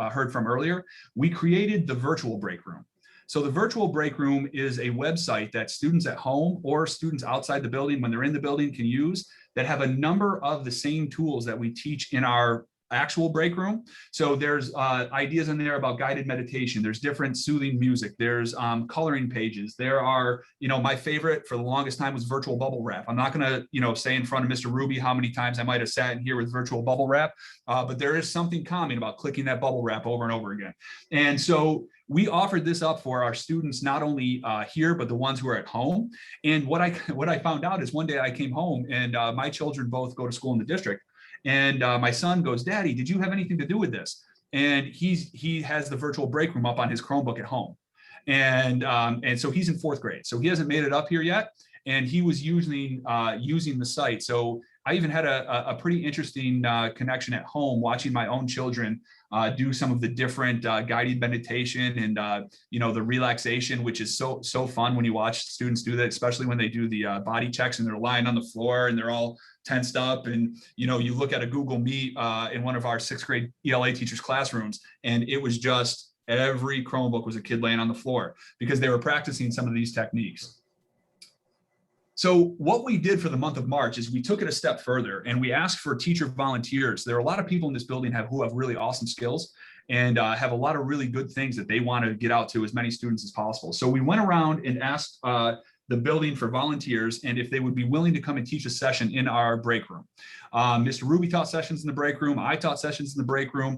heard from earlier, we created the virtual break room. So the virtual break room is a website that students at home or students outside the building, when they're in the building, can use that have a number of the same tools that we teach in our actual break room. So there's ideas in there about guided meditation. There's different soothing music. There's coloring pages. There are, my favorite for the longest time was virtual bubble wrap. I'm not going to, say in front of Mr. Ruby how many times I might have sat in here with virtual bubble wrap, but there is something calming about clicking that bubble wrap over and over again. And so we offered this up for our students, not only here, but the ones who are at home. And what I found out is one day I came home and my children both go to school in the district. And my son goes, "Daddy, did you have anything to do with this?" And he has the virtual break room up on his Chromebook at home. And so he's in 4th grade. So he hasn't made it up here yet. And he was using the site. So I even had a pretty interesting connection at home, watching my own children do some of the different guided meditation and the relaxation, which is so fun when you watch students do that, especially when they do the body checks and they're lying on the floor and they're all tensed up. And you look at a Google Meet in one of our 6th grade ELA teachers' classrooms, and it was just every Chromebook was a kid laying on the floor because they were practicing some of these techniques. So what we did for the month of March is we took it a step further and we asked for teacher volunteers. There are a lot of people in this building who have really awesome skills and have a lot of really good things that they want to get out to as many students as possible. So we went around and asked the building for volunteers and if they would be willing to come and teach a session in our break room. Mr. Ruby taught sessions in the break room. I taught sessions in the break room.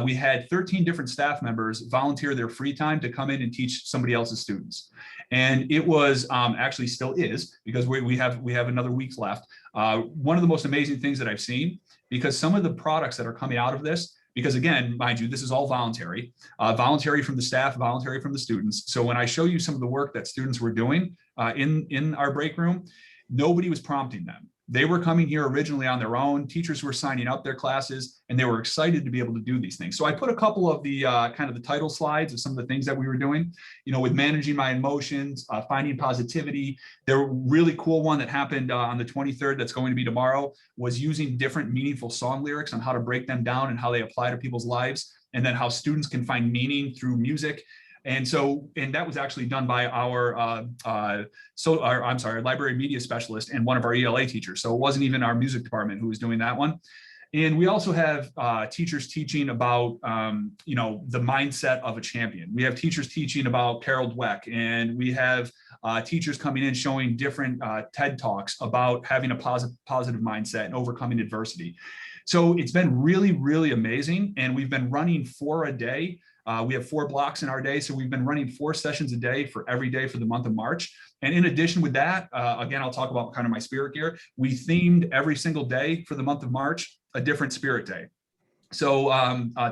We had 13 different staff members volunteer their free time to come in and teach somebody else's students. And it was actually still is, because we have another week left. One of the most amazing things that I've seen, because some of the products that are coming out of this, because again, mind you, this is all voluntary from the staff, voluntary from the students. So when I show you some of the work that students were doing in our break room, nobody was prompting them. They were coming here originally on their own. Teachers were signing up their classes and they were excited to be able to do these things. So I put a couple of the kind of the title slides of some of the things that we were doing, with managing my emotions, finding positivity. There were really cool one that happened on the 23rd that's going to be tomorrow, was using different meaningful song lyrics on how to break them down and how they apply to people's lives, and then how students can find meaning through music. And that was actually done by our library media specialist and one of our ELA teachers. So it wasn't even our music department who was doing that one. And we also have teachers teaching about, the mindset of a champion. We have teachers teaching about Carol Dweck, and we have teachers coming in showing different TED Talks about having a positive mindset and overcoming adversity. So it's been really, really amazing. And we've been running 4 a day. We have 4 blocks in our day. So we've been running 4 sessions a day for every day for the month of March. And in addition with that, again, I'll talk about kind of my spirit gear. We themed every single day for the month of March a different spirit day. So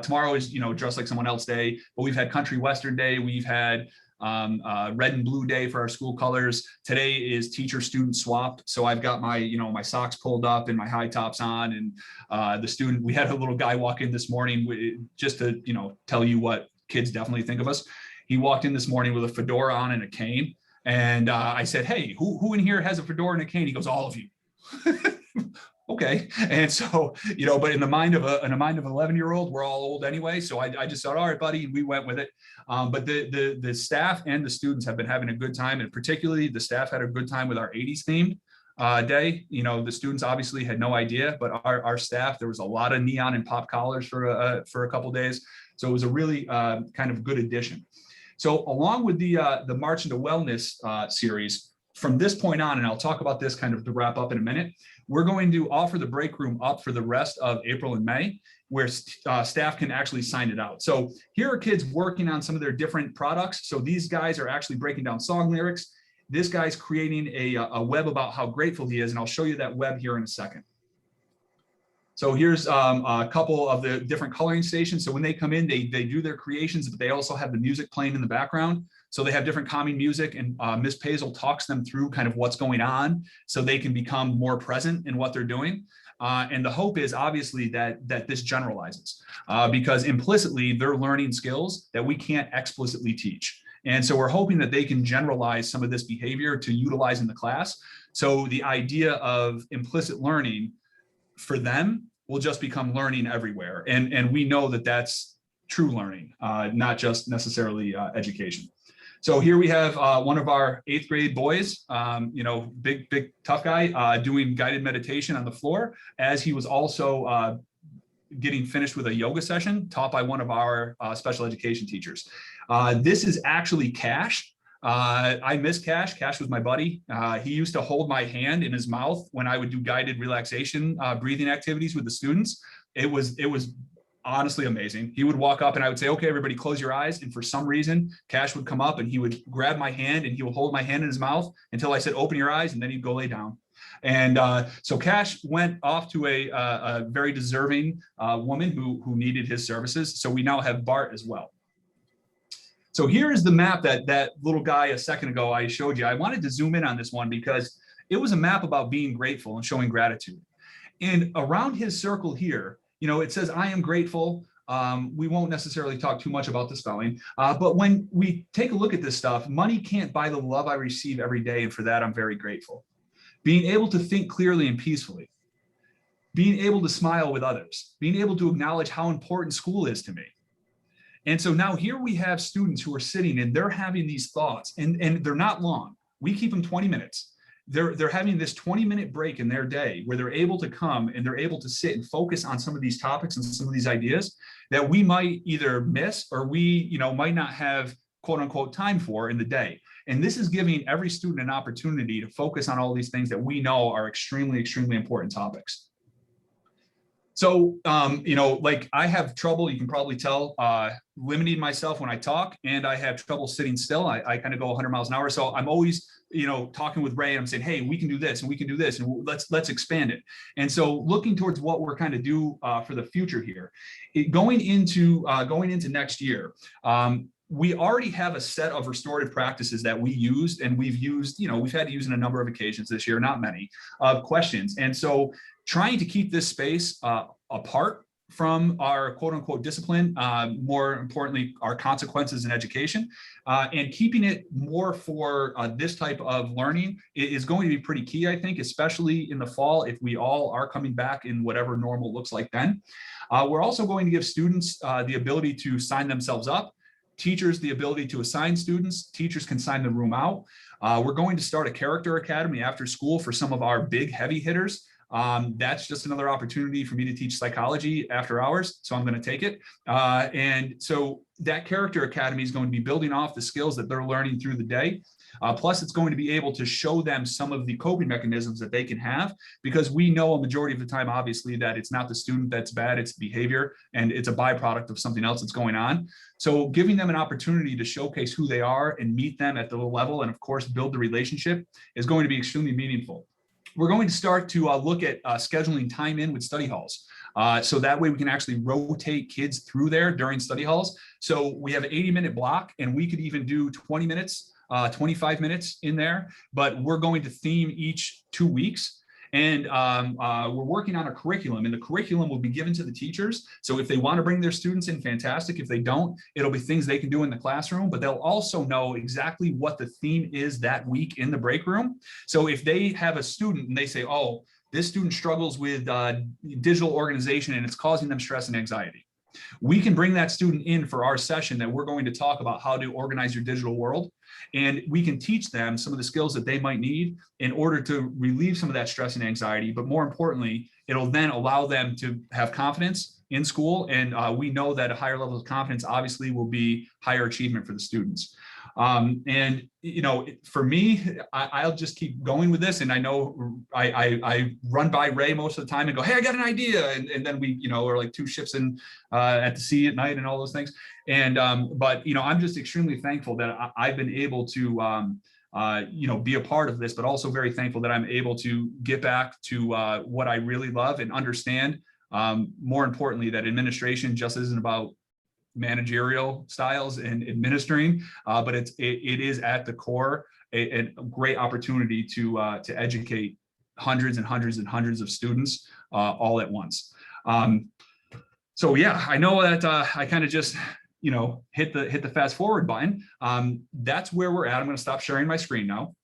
tomorrow is, dress like someone else day, but we've had country western day. We've had red and blue day for our school colors. Today is teacher student swapped. So I've got my, my socks pulled up and my high tops on, and we had a little guy walk in this morning just to, tell you what kids definitely think of us. He walked in this morning with a fedora on and a cane. And I said, hey, who in here has a fedora and a cane? He goes, all of you. Okay. And so, but in the mind of an 11-year-old, we're all old anyway. So I just thought, all right, buddy, and we went with it. But the staff and the students have been having a good time, and particularly the staff had a good time with our 80s themed day. The students obviously had no idea, but our staff, there was a lot of neon and pop collars for a couple of days. So it was a really kind of good addition. So along with the March into Wellness series, from this point on, and I'll talk about this kind of to wrap up in a minute, we're going to offer the break room up for the rest of April and May, where staff can actually sign it out. So here are kids working on some of their different products. So these guys are actually breaking down song lyrics. This guy's creating a web about how grateful he is, and I'll show you that web here in a second. So here's a couple of the different coloring stations. So when they come in, they do their creations, but they also have the music playing in the background. So they have different calming music, and Miss Paisel talks them through kind of what's going on so they can become more present in what they're doing. And the hope is obviously that this generalizes because implicitly they're learning skills that we can't explicitly teach. And so we're hoping that they can generalize some of this behavior to utilize in the class. So the idea of implicit learning for them will just become learning everywhere. And we know that that's true learning, not just necessarily education. So here we have one of our 8th grade boys, big tough guy, doing guided meditation on the floor, as he was also getting finished with a yoga session taught by one of our special education teachers. This is actually Cash. I miss Cash. Cash was my buddy. He used to hold my hand in his mouth when I would do guided relaxation breathing activities with the students. It was honestly amazing. He would walk up and I would say, okay, everybody close your eyes. And for some reason, Cash would come up and he would grab my hand and he would hold my hand in his mouth until I said, open your eyes, and then he'd go lay down. And so Cash went off to a very deserving woman who needed his services. So we now have Bart as well. So here is the map that little guy a second ago I showed you. I wanted to zoom in on this one because it was a map about being grateful and showing gratitude. And around his circle here, you know, it says, I am grateful. We won't necessarily talk too much about the spelling, but when we take a look at this stuff, money can't buy the love I receive every day. And for that, I'm very grateful. Being able to think clearly and peacefully, being able to smile with others, being able to acknowledge how important school is to me. And so now here we have students who are sitting and they're having these thoughts, and they're not long. We keep them 20 minutes. They're having this 20-minute break in their day where they're able to come and they're able to sit and focus on some of these topics and some of these ideas that we might either miss or we, you know, might not have quote unquote time for in the day. And this is giving every student an opportunity to focus on all these things that we know are extremely, extremely important topics. So, you know, like I have trouble, you can probably tell, limiting myself when I talk, and I have trouble sitting still. I kind of go 100 miles an hour. So I'm always, you know, talking with Ray and I'm saying, hey, we can do this and we can do this and let's expand it. And so looking towards what we're kind of do for the future here, going into next year, we already have a set of restorative practices that we used, and we've used, you know, we've had to use in a number of occasions this year, not many, of questions. And so trying to keep this space apart from our quote unquote discipline, more importantly, our consequences in education, and keeping it more for this type of learning is going to be pretty key, I think, especially in the fall, if we all are coming back in whatever normal looks like then. We're also going to give students the ability to sign themselves up, teachers the ability to assign students, teachers can sign the room out. We're going to start a character academy after school for some of our big heavy hitters. That's just another opportunity for me to teach psychology after hours, so I'm going to take it. And so that character academy is going to be building off the skills that they're learning through the day. Plus, it's going to be able to show them some of the coping mechanisms that they can have, because we know a majority of the time, obviously, that it's not the student that's bad, it's behavior, and it's a byproduct of something else that's going on. So giving them an opportunity to showcase who they are and meet them at the level, and of course, build the relationship, is going to be extremely meaningful. We're going to start to look at scheduling time in with study halls. So that way we can actually rotate kids through there during study halls. So we have an 80-minute block, and we could even do 20 minutes, 25 minutes in there, but we're going to theme each 2 weeks. And we're working on a curriculum, and the curriculum will be given to the teachers. So if they want to bring their students in, fantastic. If they don't, it'll be things they can do in the classroom, but they'll also know exactly what the theme is that week in the break room. So if they have a student and they say, oh, this student struggles with digital organization and it's causing them stress and anxiety, we can bring that student in for our session that we're going to talk about how to organize your digital world. And we can teach them some of the skills that they might need in order to relieve some of that stress and anxiety. But more importantly, it'll then allow them to have confidence in school. And we know that a higher level of confidence obviously will be higher achievement for the students. And, you know, for me, I'll just keep going with this. And I know I run by Ray most of the time and go, hey, I got an idea. And then we, you know, are like two ships in at the sea at night and all those things. And, but, you know, I'm just extremely thankful that I've been able to, you know, be a part of this, but also very thankful that I'm able to get back to what I really love and understand. More importantly, that administration just isn't about managerial styles and administering, but it is at the core a great opportunity to educate hundreds and hundreds and hundreds of students all at once. So yeah, I know that I kind of just, you know, hit the fast forward button. That's where we're at. I'm going to stop sharing my screen now.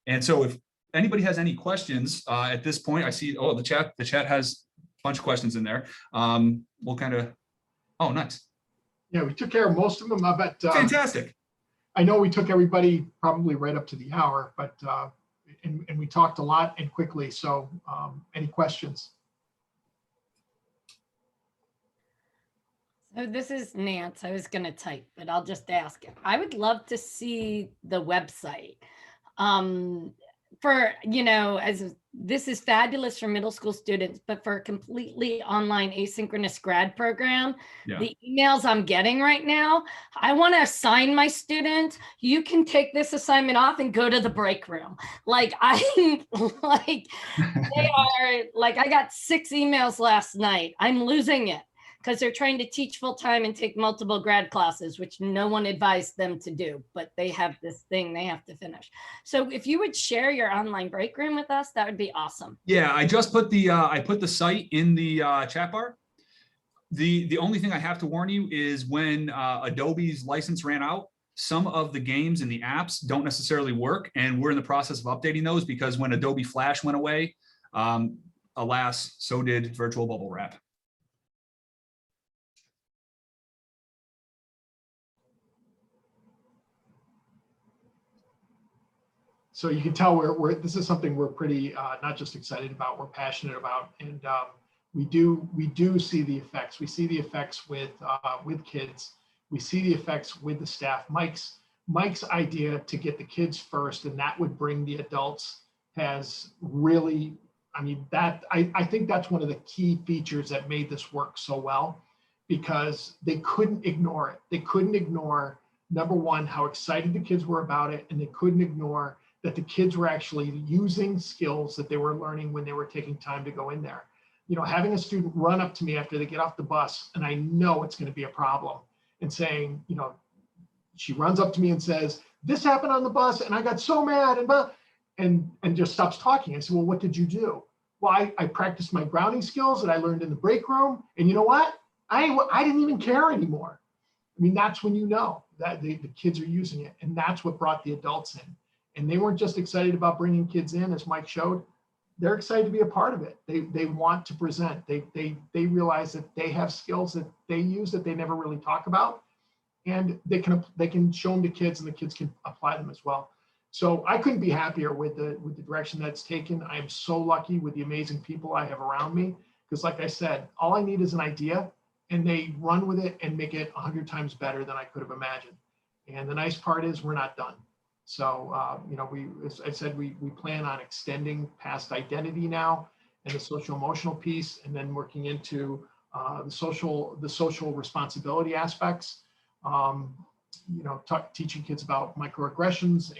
And so if anybody has any questions at this point, I see, oh, the chat has a bunch of questions in there. We'll kind of, oh, nice. Yeah, we took care of most of them. But fantastic. I know we took everybody probably right up to the hour, but and we talked a lot and quickly. So any questions? So this is Nance. I was going to type, but I'll just ask. I would love to see the website. For, you know, as this is fabulous for middle school students, but for a completely online asynchronous grad program, Yeah. The emails I'm getting right now, I want to assign my student. You can take this assignment off and go to the break room. Like I like they are like, I got 6 emails last night. I'm losing it. because they're trying to teach full time and take multiple grad classes, which no one advised them to do, but they have this thing they have to finish. So if you would share your online break room with us, that would be awesome. Yeah, I just put the I put the site in the chat bar. The only thing I have to warn you is when Adobe's license ran out, some of the games and the apps don't necessarily work, and we're in the process of updating those because when Adobe Flash went away, alas, so did Virtual Bubble Wrap. So you can tell this is something we're pretty not just excited about, we're passionate about, and we do see the effects. We see the effects with kids. We see the effects with the staff. Mike's idea to get the kids first, and that would bring the adults, has really, I mean, that I think that's one of the key features that made this work so well, because they couldn't ignore it. They couldn't ignore, number one, how excited the kids were about it, and they couldn't ignore that the kids were actually using skills that they were learning when they were taking time to go in there. You know, having a student run up to me after they get off the bus, and I know it's going to be a problem, and saying, you know, she runs up to me and says, "This happened on the bus, and I got so mad," and just stops talking. I said, "Well, what did you do?" "Well, I practiced my grounding skills that I learned in the break room, and you know what? I didn't even care anymore." I mean, that's when you know that the kids are using it, and that's what brought the adults in. And they weren't just excited about bringing kids in, as Mike showed. They're excited to be a part of it. They want to present. They realize that they have skills that they use that they never really talk about, and they can show them to kids, and the kids can apply them as well. So I couldn't be happier with the direction that's taken. I am so lucky with the amazing people I have around me, because like I said, all I need is an idea, and they run with it and make it 100 times better than I could have imagined. And the nice part is we're not done. So, you know, as I said, we plan on extending past identity now and the social emotional piece, and then working into the social responsibility aspects. You know, teaching kids about microaggressions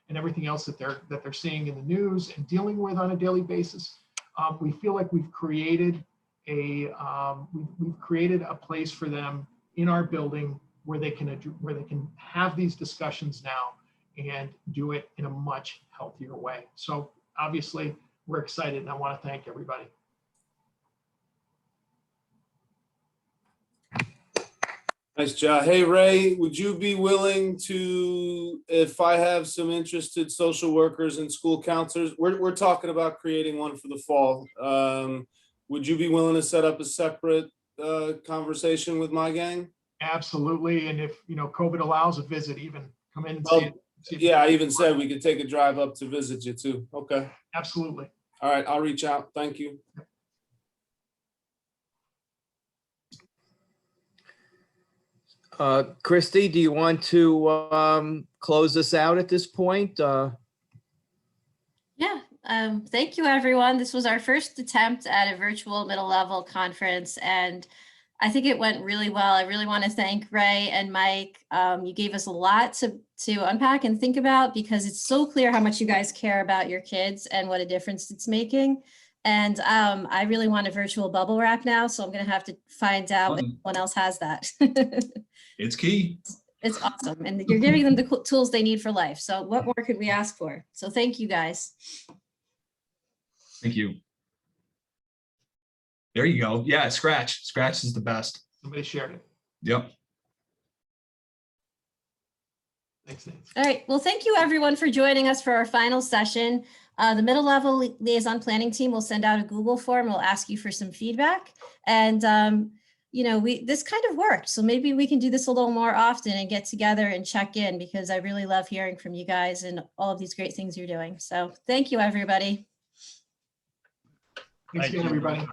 and everything else that they're seeing in the news and dealing with on a daily basis. We feel like we've created a place for them in our building where they can have these discussions now and do it in a much healthier way. So obviously we're excited, and I want to thank everybody. Nice job. Hey, Ray, would you be willing to, if I have some interested social workers and school counselors, we're talking about creating one for the fall. Would you be willing to set up a separate conversation with my gang? Absolutely. And if, you know, COVID allows, a visit, even come in and Well, see it. Yeah, I even said we could take a drive up to visit you too. Okay. Absolutely. All right, I'll reach out. Thank you. Christy, do you want to close this out at this point? Yeah, thank you, everyone. This was our first attempt at a virtual middle level conference, and I think it went really well. I really want to thank Ray and Mike. You gave us a lot to unpack and think about, because it's so clear how much you guys care about your kids and what a difference it's making. And I really want a virtual bubble wrap now, so I'm going to have to find out if anyone else has that. It's key. It's awesome. And you're giving them the tools they need for life. So what more could we ask for? So thank you, guys. Thank you. There you go. Yeah, Scratch. Scratch is the best. Somebody shared it. Yep. Thanks, Nancy. All right. Well, thank you, everyone, for joining us for our final session. The middle level liaison planning team will send out a Google form. We'll ask you for some feedback. And, you know, this kind of worked. So maybe we can do this a little more often and get together and check in, because I really love hearing from you guys and all of these great things you're doing. So thank you, everybody. Thanks again, everybody.